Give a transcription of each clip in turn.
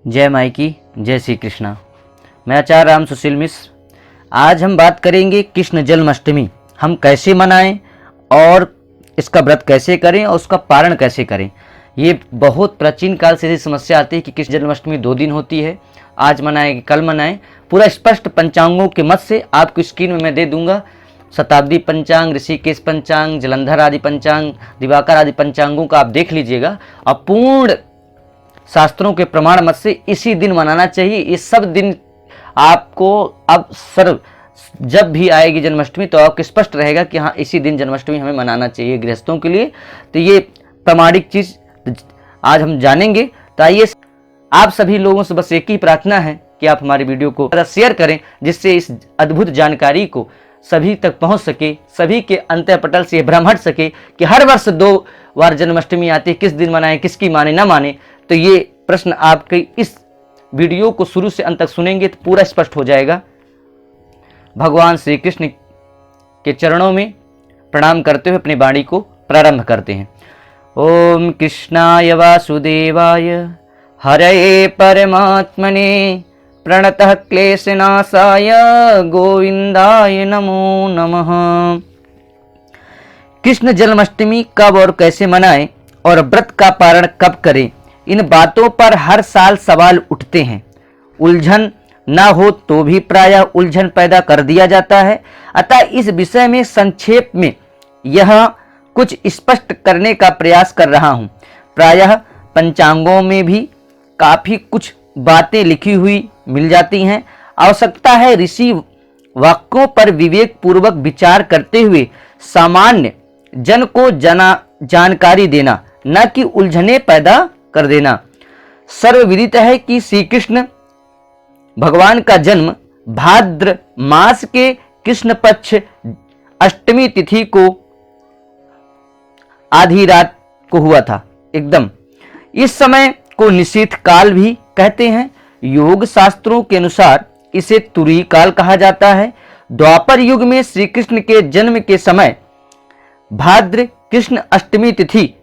जय माई की, जय श्री कृष्णा। मैं आचार्य राम सुशील मिश्र। आज हम बात करेंगे कृष्ण जन्माष्टमी हम कैसे मनाएं और इसका व्रत कैसे करें और उसका पारण कैसे करें। ये बहुत प्राचीन काल से ऐसी समस्या आती है कि कृष्ण जन्माष्टमी 2 दिन होती है, आज मनाएं कि कल मनाएं। पूरा स्पष्ट पंचांगों के मत से आपको स्क्रीन में मैं दे दूंगा। शताब्दी पंचांग, ऋषिकेश पंचांग, जलंधर आदि पंचांग, दिवाकर आदि पंचांगों का आप देख लीजिएगा और पूर्ण शास्त्रों के प्रमाण मत से इसी दिन मनाना चाहिए। ये सब दिन आपको अब जब भी आएगी जन्माष्टमी तो आपको स्पष्ट रहेगा कि हाँ इसी दिन जन्माष्टमी हमें मनाना चाहिए गृहस्थों के लिए। तो ये प्रामाणिक चीज आज हम जानेंगे। तो आइए, आप सभी लोगों से बस एक ही प्रार्थना है कि आप हमारी वीडियो को शेयर करें, जिससे इस अद्भुत जानकारी को सभी तक पहुंच सके, सभी के अंतःपटल से भ्रम हट सके कि हर वर्ष 2 बार जन्माष्टमी आती है, किस दिन मनाएं, किसकी माने ना माने। तो ये प्रश्न आपके इस वीडियो को शुरू से अंत तक सुनेंगे तो पूरा स्पष्ट हो जाएगा। भगवान श्री कृष्ण के चरणों में प्रणाम करते हुए अपनी वाणी को प्रारंभ करते हैं। ओम कृष्णाय वासुदेवाय हरये परमात्मने प्रणतः क्लेशनाशाय गोविंदाय नमो नमः। कृष्ण जन्माष्टमी कब और कैसे मनाएं और व्रत का पारण कब करें, इन बातों पर हर साल सवाल उठते हैं। उलझन ना हो तो भी प्रायः उलझन पैदा कर दिया जाता है। अतः इस विषय में संक्षेप में यह कुछ स्पष्ट करने का प्रयास कर रहा हूं। प्रायः पंचांगों में भी काफी कुछ बातें लिखी हुई मिल जाती हैं। आवश्यकता है ऋषि वाक्यों पर विवेक पूर्वक विचार करते हुए सामान्य जन को जानकारी देना, न कि उलझने पैदा कर देना। सर्वविदित है कि श्री कृष्ण भगवान का जन्म भाद्र मास के कृष्ण पक्ष अष्टमी तिथि को आधी रात को हुआ था एकदम। इस समय को निशीथ काल भी कहते हैं। योग शास्त्रों के अनुसार इसे तुरी काल कहा जाता है। द्वापर युग में श्री कृष्ण के जन्म के समय भाद्र कृष्ण अष्टमी तिथि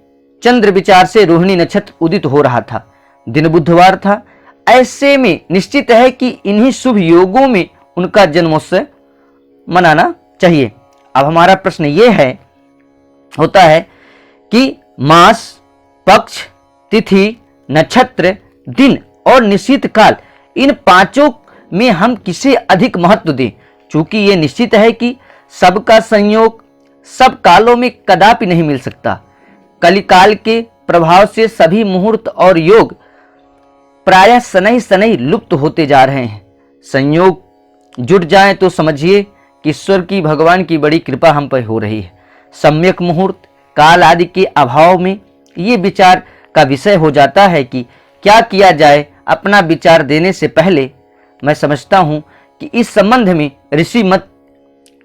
चंद्र विचार से रोहिणी नक्षत्र उदित हो रहा था। दिन बुधवार था। ऐसे में निश्चित है कि इन्हीं शुभ योगों में उनका जन्मोत्सव मनाना चाहिए। अब हमारा प्रश्न यह होता है कि मास, पक्ष, तिथि, नक्षत्र, दिन और निश्चित काल, इन पांचों में हम किसे अधिक महत्व दें। चूंकि यह निश्चित है कि सबका संयोग सब कालों में कदापि नहीं मिल सकता। कलिकाल के प्रभाव से सभी मुहूर्त और योग प्रायः शनै शनै लुप्त होते जा रहे हैं। संयोग जुट जाएं तो समझिए कि ईश्वर की, भगवान की बड़ी कृपा हम पर हो रही है। सम्यक मुहूर्त, काल आदि के अभाव में ये विचार का विषय हो जाता है कि क्या किया जाए। अपना विचार देने से पहले मैं समझता हूं कि इस संबंध में ऋषि मत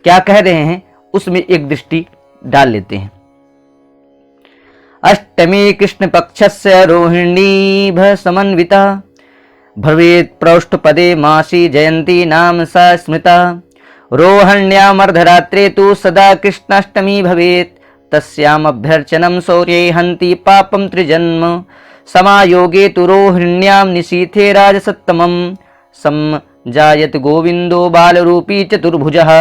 क्या कह रहे हैं उसमें एक दृष्टि डाल लेते हैं। अष्टमी कृष्ण पक्षस्य रोहिणी समन्विता भवेत् प्रौष्ठपदे मासी जयंती नाम सा स्मृता। रोहिण्यामर्धरात्रे तु सदा कृष्णाष्टमी भवेत् तस्याम अभ्यर्चनम शौर्ये हन्ति पापम त्रिजन्म। समायोगे तु रोहिण्याम निशीथे राजसत्तमम समजायत गोविंदो बालरूपी चतुर्भुजः।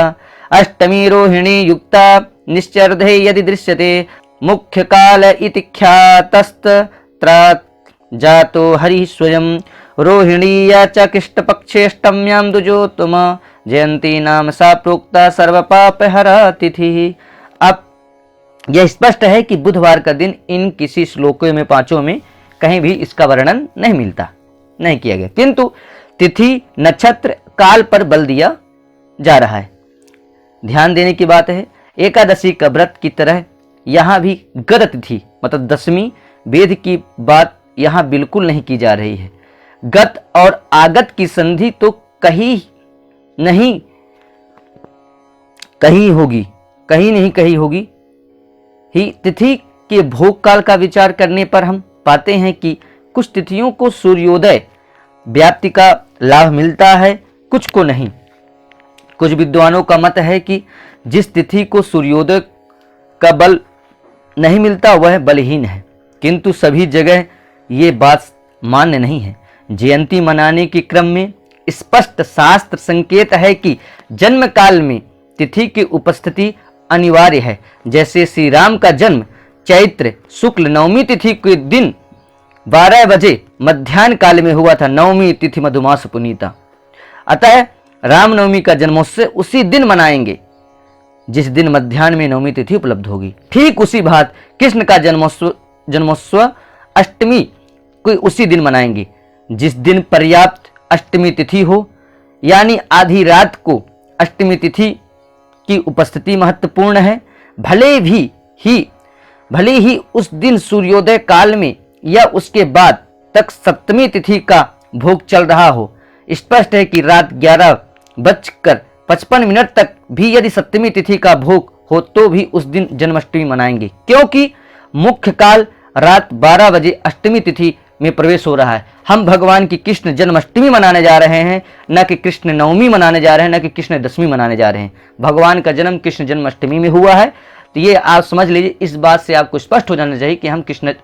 अष्टमी रोहिणी युक्ता निश्चर्धे यदि दृश्यते मुख्य काल इति ख्यातस्त्रात् जातो हरि स्वयं। रोहिणीया च कृष्णपक्षेष्टम्यां द्विजोत्तम जयंती नाम सा प्रोक्ता सर्वपापहरा तिथि। अब यह स्पष्ट है कि बुधवार का दिन इन किसी श्लोकों में पांचों में कहीं भी इसका वर्णन नहीं मिलता, नहीं किया गया, किंतु तिथि, नक्षत्र, काल पर बल दिया जा रहा है। ध्यान देने की बात है, एकादशी का व्रत की तरह यहां भी गत तिथि मतलब दशमी वेद की बात यहां बिल्कुल नहीं की जा रही है। गत और आगत की संधि तो कहीं नहीं कहीं होगी ही। तिथि के भोग काल का विचार करने पर हम पाते हैं कि कुछ तिथियों को सूर्योदय व्याप्ति का लाभ मिलता है, कुछ को नहीं। कुछ विद्वानों का मत है कि जिस तिथि को सूर्योदय का बल नहीं मिलता वह बलहीन है, किंतु सभी जगह ये बात मान्य नहीं है। जयंती मनाने के क्रम में स्पष्ट शास्त्र संकेत है कि जन्म काल में तिथि की उपस्थिति अनिवार्य है। जैसे श्री राम का जन्म चैत्र शुक्ल नवमी तिथि के दिन 12 बजे मध्याह्न काल में हुआ था, नवमी तिथि मधुमास पुनीता। अतः रामनवमी का जन्मोत्सव उसी दिन मनाएंगे जिस दिन मध्याह्न में नवमी तिथि उपलब्ध होगी। ठीक उसी बात कृष्ण का जन्मोत्सव अष्टमी को उसी दिन मनाएंगे जिस दिन पर्याप्त अष्टमी तिथि हो, यानी आधी रात को अष्टमी तिथि की उपस्थिति महत्वपूर्ण है। भले ही उस दिन सूर्योदय काल में या उसके बाद तक सप्तमी तिथि का भोग चल रहा हो। स्पष्ट है कि रात 11:55 तक भी यदि सप्तमी तिथि का भोग हो तो भी उस दिन जन्माष्टमी मनाएंगे, क्योंकि मुख्य काल रात 12 बजे अष्टमी तिथि में प्रवेश हो रहा है। हम भगवान की कृष्ण जन्माष्टमी मनाने जा रहे हैं, न कि कृष्ण नवमी मनाने जा रहे हैं, न कि कृष्ण दशमी मनाने जा रहे हैं। भगवान का जन्म कृष्ण जन्माष्टमी में हुआ है, तो ये आप समझ लीजिए। इस बात से आपको स्पष्ट हो जाना चाहिए कि हम कृष्ण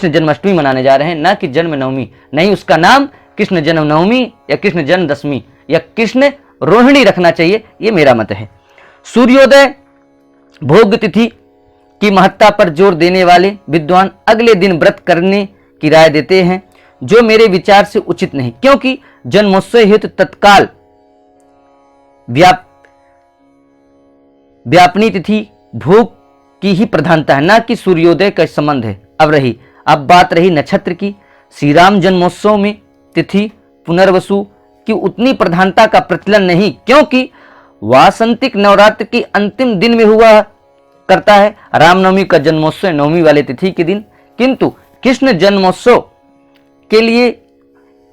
जन्माष्टमी मनाने जा रहे हैं, न कि जन्म नवमी। नहीं, उसका नाम कृष्ण जन्म नवमी या कृष्ण जन्म दशमी या कृष्ण रोहिणी रखना चाहिए, ये मेरा मत है। सूर्योदय भोग तिथि की महत्ता पर जोर देने वाले विद्वान अगले दिन व्रत करने की राय देते हैं, जो मेरे विचार से उचित नहीं, क्योंकि जन्मोत्सव हेतु तत्काल व्यापनी तिथि भोग की ही प्रधानता है, न कि सूर्योदय का संबंध है। अब बात रही नक्षत्र की। श्री राम जन्मोत्सव में तिथि पुनर्वसु की उतनी प्रधानता का प्रचलन नहीं, क्योंकि वासंतिक नवरात्र के अंतिम दिन में हुआ करता है। रामनवमी का जन्मोत्सव नवमी वाले तिथि के दिन, किंतु कृष्ण जन्मोत्सव के लिए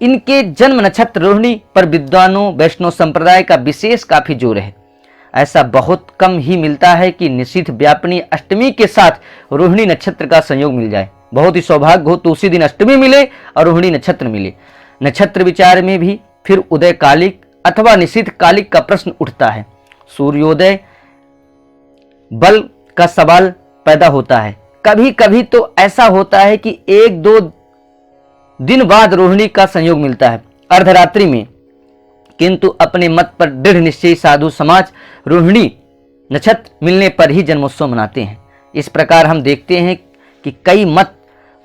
इनके जन्म नक्षत्र रोहिणी पर विद्वानों वैष्णव संप्रदाय का विशेष काफी जोर है। ऐसा बहुत कम ही मिलता है कि निश्चित व्यापनी अष्टमी के साथ रोहिणी नक्षत्र का संयोग मिल जाए। बहुत ही सौभाग्य हो तो उसी दिन अष्टमी मिले और रोहिणी नक्षत्र मिले। नक्षत्र विचार में भी फिर उदय कालिक अथवा निश्चित कालिक का प्रश्न उठता है। सूर्योदय बल का सवाल पैदा होता है। कभी कभी तो ऐसा होता है कि 1-2 दिन बाद रोहिणी का संयोग मिलता है अर्धरात्रि में, किंतु अपने मत पर दृढ़ निश्चयी साधु समाज रोहिणी नक्षत्र मिलने पर ही जन्मोत्सव मनाते हैं। इस प्रकार हम देखते हैं कि कई मत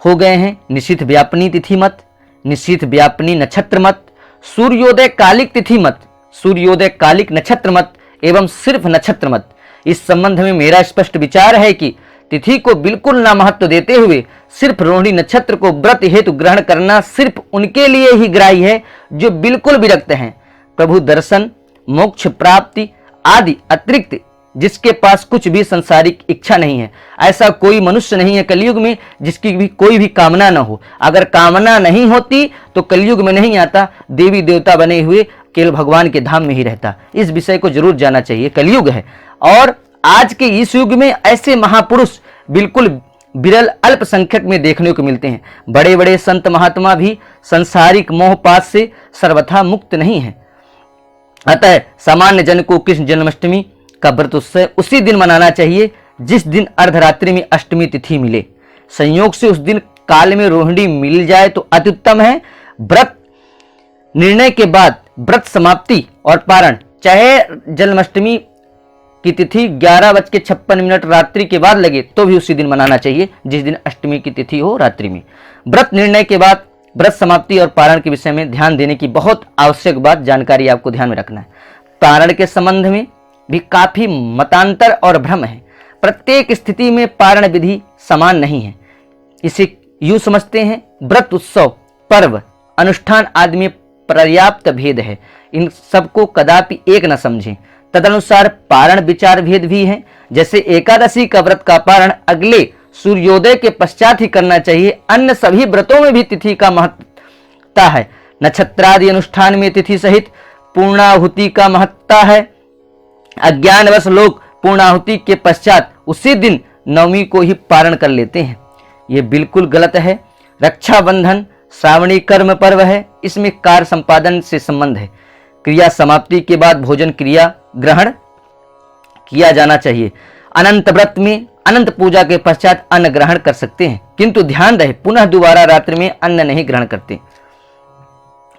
हो गए हैं। निश्चित व्यापनी तिथि मत, निश्चित व्यापनी नक्षत्र मत, सूर्योदय कालिक तिथि मत, सूर्योदय कालिक नक्षत्र मत एवं सिर्फ नक्षत्र मत। इस संबंध में मेरा स्पष्ट विचार है कि तिथि को बिल्कुल ना महत्व देते हुए सिर्फ रोहिणी नक्षत्र को व्रत हेतु ग्रहण करना सिर्फ उनके लिए ही ग्राह्य है जो बिल्कुल विरक्त हैं, प्रभु दर्शन, मोक्ष प्राप्ति आदि अतिरिक्त जिसके पास कुछ भी संसारिक इच्छा नहीं है। ऐसा कोई मनुष्य नहीं है कलयुग में जिसकी भी कोई भी कामना न हो। अगर कामना नहीं होती तो कलयुग में नहीं आता, देवी देवता बने हुए केवल भगवान के धाम में ही रहता। इस विषय को जरूर जानना चाहिए। कलयुग है और आज के इस युग में ऐसे महापुरुष बिल्कुल विरल अल्पसंख्यक में देखने को मिलते हैं। बड़े बड़े संत महात्मा भी संसारिक मोहपात से सर्वथा मुक्त नहीं है। अतः सामान्य जन को कृष्ण जन्माष्टमी का व्रत उत्सव उसी दिन मनाना चाहिए जिस दिन अर्धरात्रि में अष्टमी तिथि मिले। संयोग से उस दिन काल में रोहिणी मिल जाए तो अति उत्तम है। व्रत निर्णय के बाद व्रत समाप्ति और पारण, चाहे जन्माष्टमी की तिथि 11:56 रात्रि के बाद लगे तो भी उसी दिन मनाना चाहिए जिस दिन अष्टमी की तिथि हो रात्रि में। व्रत निर्णय के बाद व्रत समाप्ति और पारण के विषय में ध्यान देने की बहुत आवश्यक बात, जानकारी आपको ध्यान में रखना है। पारण के संबंध में भी काफी मतांतर और भ्रम है। प्रत्येक स्थिति में पारण विधि समान नहीं है। इसे यूं समझते हैं, व्रत उत्सव पर्व अनुष्ठान आदि में पर्याप्त भेद है, इन सबको कदापि एक न समझें। तदनुसार पारण विचार भेद भी है। जैसे एकादशी का व्रत का पारण अगले सूर्योदय के पश्चात ही करना चाहिए, अन्य सभी व्रतों में भी तिथि का महत्ता है। नक्षत्रादि अनुष्ठान में तिथि सहित पूर्णाहुति का महत्ता है। अज्ञानवश लोग पूर्णाहुति के पश्चात उसी दिन नवमी को ही पारण कर लेते हैं, ये बिल्कुल गलत है। रक्षाबंधन श्रावणी कर्म पर्व है, इसमें कार्य संपादन से संबंध है। क्रिया समाप्ति के बाद भोजन क्रिया ग्रहण किया जाना चाहिए। अनंत व्रत में अनंत पूजा के पश्चात अन्न ग्रहण कर सकते हैं, किंतु ध्यान रहे पुनः दोबारा रात्रि में अन्न नहीं ग्रहण करते।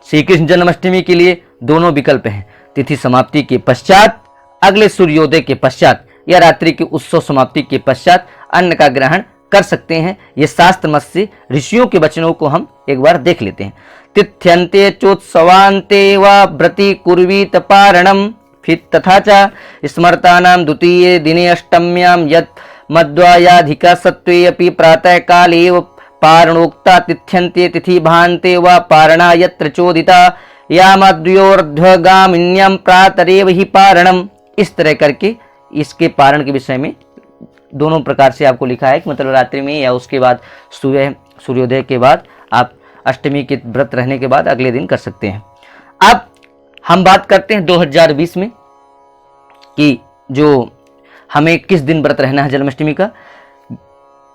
श्री कृष्ण जन्माष्टमी के लिए दोनों विकल्प हैं, तिथि समाप्ति के पश्चात, अगले सूर्योदय के पश्चात या रात्रि के उत्सव समाप्ति के पश्चात अन्न का ग्रहण कर सकते हैं। ये शास्त्र मत से ऋषियों के वचनों को हम एक बार देख लेते हैं। तिथ्यन्ते चोत्सवान्ते व व्रति कुर्वीत पारणम, फिर तथा च स्मर्तानां द्वितीये दिने अष्टम्यां यत् मध्वायाधिका सत्त्वे अपि प्रातः काले एव पारणोक्ता तिथ्यन्ते तिथि भान्ते व पारणा यत्र चोदिता यामद्वयोर्ध्वगामिन्यां प्रातरेव ही पारणम। इस तरह करके इसके पारण के विषय में दोनों प्रकार से आपको लिखा है कि मतलब रात्रि में या उसके बाद सूर्योदय के बाद आप अष्टमी के व्रत रहने के बाद अगले दिन कर सकते हैं। अब हम बात करते हैं 2020 में कि जो हमें किस दिन व्रत रहना है जन्माष्टमी का।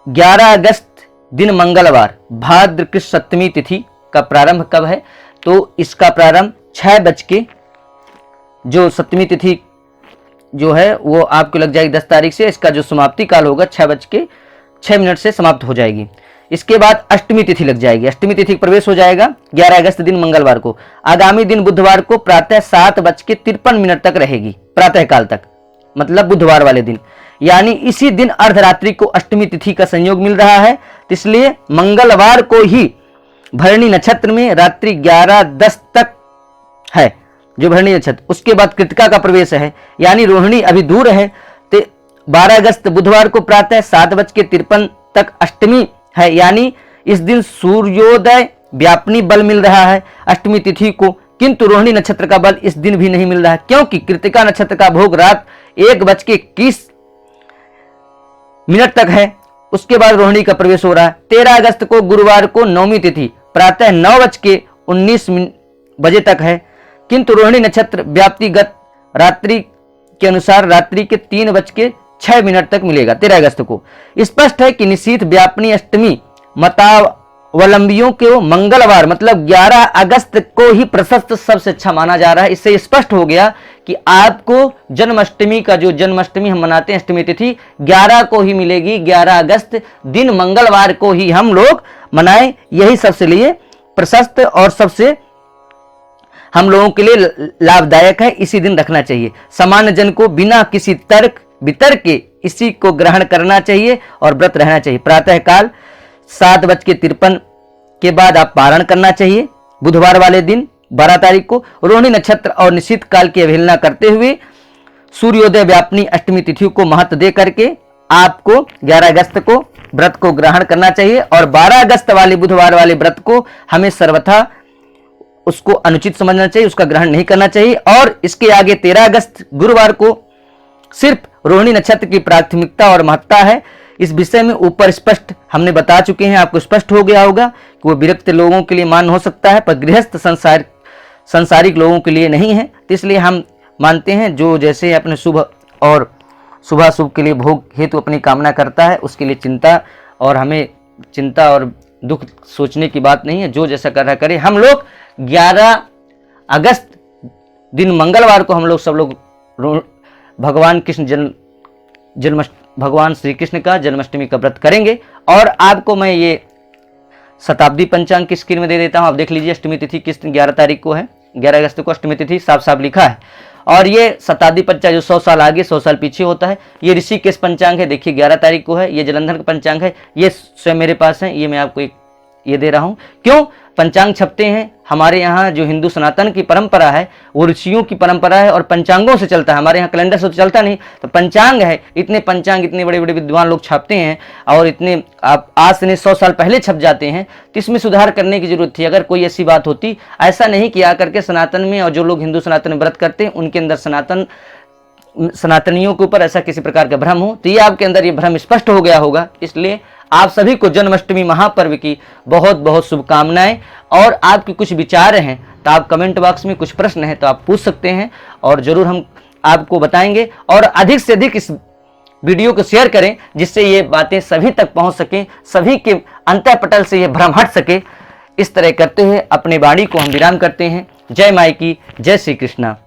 11 अगस्त दिन मंगलवार भाद्र कृष्ण सप्तमी तिथि का प्रारंभ कब है? तो इसका प्रारंभ 6 बज के, जो सप्तमी तिथि जो है वो आपको लग जाएगी 10 तारीख से। इसका जो समाप्ति काल होगा 6:06 से समाप्त हो जाएगी। इसके बाद अष्टमी तिथि लग जाएगी। अष्टमी तिथि प्रवेश हो जाएगा 11 अगस्त दिन मंगलवार को। आगामी दिन बुधवार को प्रातः 7:53 तक रहेगी, प्रातः काल तक, मतलब बुधवार वाले दिन। यानी इसी दिन अर्धरात्रि को अष्टमी तिथि का संयोग मिल रहा है, इसलिए मंगलवार को ही भरणी नक्षत्र में रात्रि 11:10 तक है जो भरणी नक्षत्र। उसके बाद कृतिका का प्रवेश है, यानी रोहिणी अभी दूर है। तो 12 अगस्त बुधवार को प्रातः 7:53 तक अष्टमी है, यानी इस दिन सूर्योदय व्यापनी बल मिल रहा है अष्टमी तिथि को, किंतु रोहिणी नक्षत्र का बल इस दिन भी नहीं मिल रहा है, क्योंकि कृतिका नक्षत्र का भोग रात 1:21 तक है। उसके बाद रोहिणी का प्रवेश हो रहा है। 13 अगस्त को गुरुवार को नवमी तिथि प्रातः 9:19 तक है, किंतु रोहिणी नक्षत्र व्याप्तिगत रात्रि के अनुसार रात्रि के 3:06 तक मिलेगा 13 अगस्त को। स्पष्ट है कि निशीथ व्यापनी अष्टमी मतावलंबियों को मंगलवार मतलब 11 अगस्त को ही प्रशस्त सबसे अच्छा माना जा रहा है। इससे स्पष्ट हो गया कि आपको जन्माष्टमी का जो जन्माष्टमी हम मनाते हैं अष्टमी तिथि 11 को ही मिलेगी। 11 अगस्त दिन मंगलवार को ही हम लोग मनाएं, यही सबसे लिए प्रशस्त और सबसे हम लोगों के लिए लाभदायक है। इसी दिन रखना चाहिए। सामान्य जन को बिना किसी तर्क वितर्क के इसी को ग्रहण करना चाहिए और व्रत रहना चाहिए। प्रातः काल 7:53 के बाद आप पारण करना चाहिए। बुधवार वाले दिन 12 तारीख को रोहिणी नक्षत्र और निश्चित काल की अवहेलना करते हुए सूर्योदय व्यापनी अष्टमी तिथि को महत्व दे करके आपको 11 अगस्त को व्रत को ग्रहण करना चाहिए और 12 अगस्त वाले बुधवार वाले व्रत को हमें सर्वथा उसको अनुचित समझना चाहिए, उसका ग्रहण नहीं करना चाहिए। और इसके आगे 13 अगस्त गुरुवार को सिर्फ रोहिणी नक्षत्र की प्राथमिकता और महत्ता है। इस विषय में ऊपर स्पष्ट हमने बता चुके हैं, आपको स्पष्ट हो गया होगा कि वो विरक्त लोगों के लिए मान्य हो सकता है, पर गृहस्थ संसारिक लोगों के लिए नहीं है। तो इसलिए हम मानते हैं जो जैसे अपने शुभ और शुभाशुभ के लिए भोग हेतु अपनी कामना करता है, उसके लिए चिंता और हमें चिंता और दुख सोचने की बात नहीं है। जो जैसा कर रहा करे। हम लोग 11 अगस्त दिन मंगलवार को हम लोग सब लोग भगवान कृष्ण भगवान श्री कृष्ण का जन्माष्टमी का व्रत करेंगे। और आपको मैं ये शताब्दी पंचांग की स्क्रीन में दे देता हूं, आप देख लीजिए अष्टमी तिथि किस दिन 11 तारीख को है। 11 अगस्त को अष्टमी तिथि साफ साफ लिखा है। और ये शताब्दी पंचांग जो 100 साल आगे 100 साल पीछे होता है, ये ऋषिकेश पंचांग है, देखिए 11 तारीख को है। ये जलंधर का पंचांग है, ये स्वयं मेरे पास है, ये मैं आपको एक ये दे रहा हूं। क्यों पंचांग छपते हैं? हमारे यहाँ जो हिंदू सनातन की परंपरा है वो ऋषियों की परंपरा है और पंचांगों से चलता है। हमारे यहाँ कैलेंडर से तो चलता नहीं, तो पंचांग है। इतने पंचांग इतने बड़े बड़े विद्वान लोग छापते हैं और इतने आप आज से 100 साल पहले छप जाते हैं, तो इसमें सुधार करने की जरूरत थी। अगर कोई ऐसी बात होती, ऐसा नहीं किया करके सनातन में और जो लोग हिंदू सनातन व्रत करते हैं उनके अंदर सनातनियों के ऊपर ऐसा किसी प्रकार का भ्रम हो, तो ये आपके अंदर ये भ्रम स्पष्ट हो गया होगा। इसलिए आप सभी को जन्माष्टमी महापर्व की बहुत बहुत शुभकामनाएं। और आपके कुछ विचार हैं तो आप कमेंट बॉक्स में, कुछ प्रश्न हैं तो आप पूछ सकते हैं और जरूर हम आपको बताएंगे। और अधिक से अधिक इस वीडियो को शेयर करें जिससे ये बातें सभी तक पहुंच सकें, सभी के अंतःपटल से ये भ्रम हट सके। इस तरह करते हुए अपने वाणी को हम विराम करते हैं। जय माई की, जय श्री कृष्णा।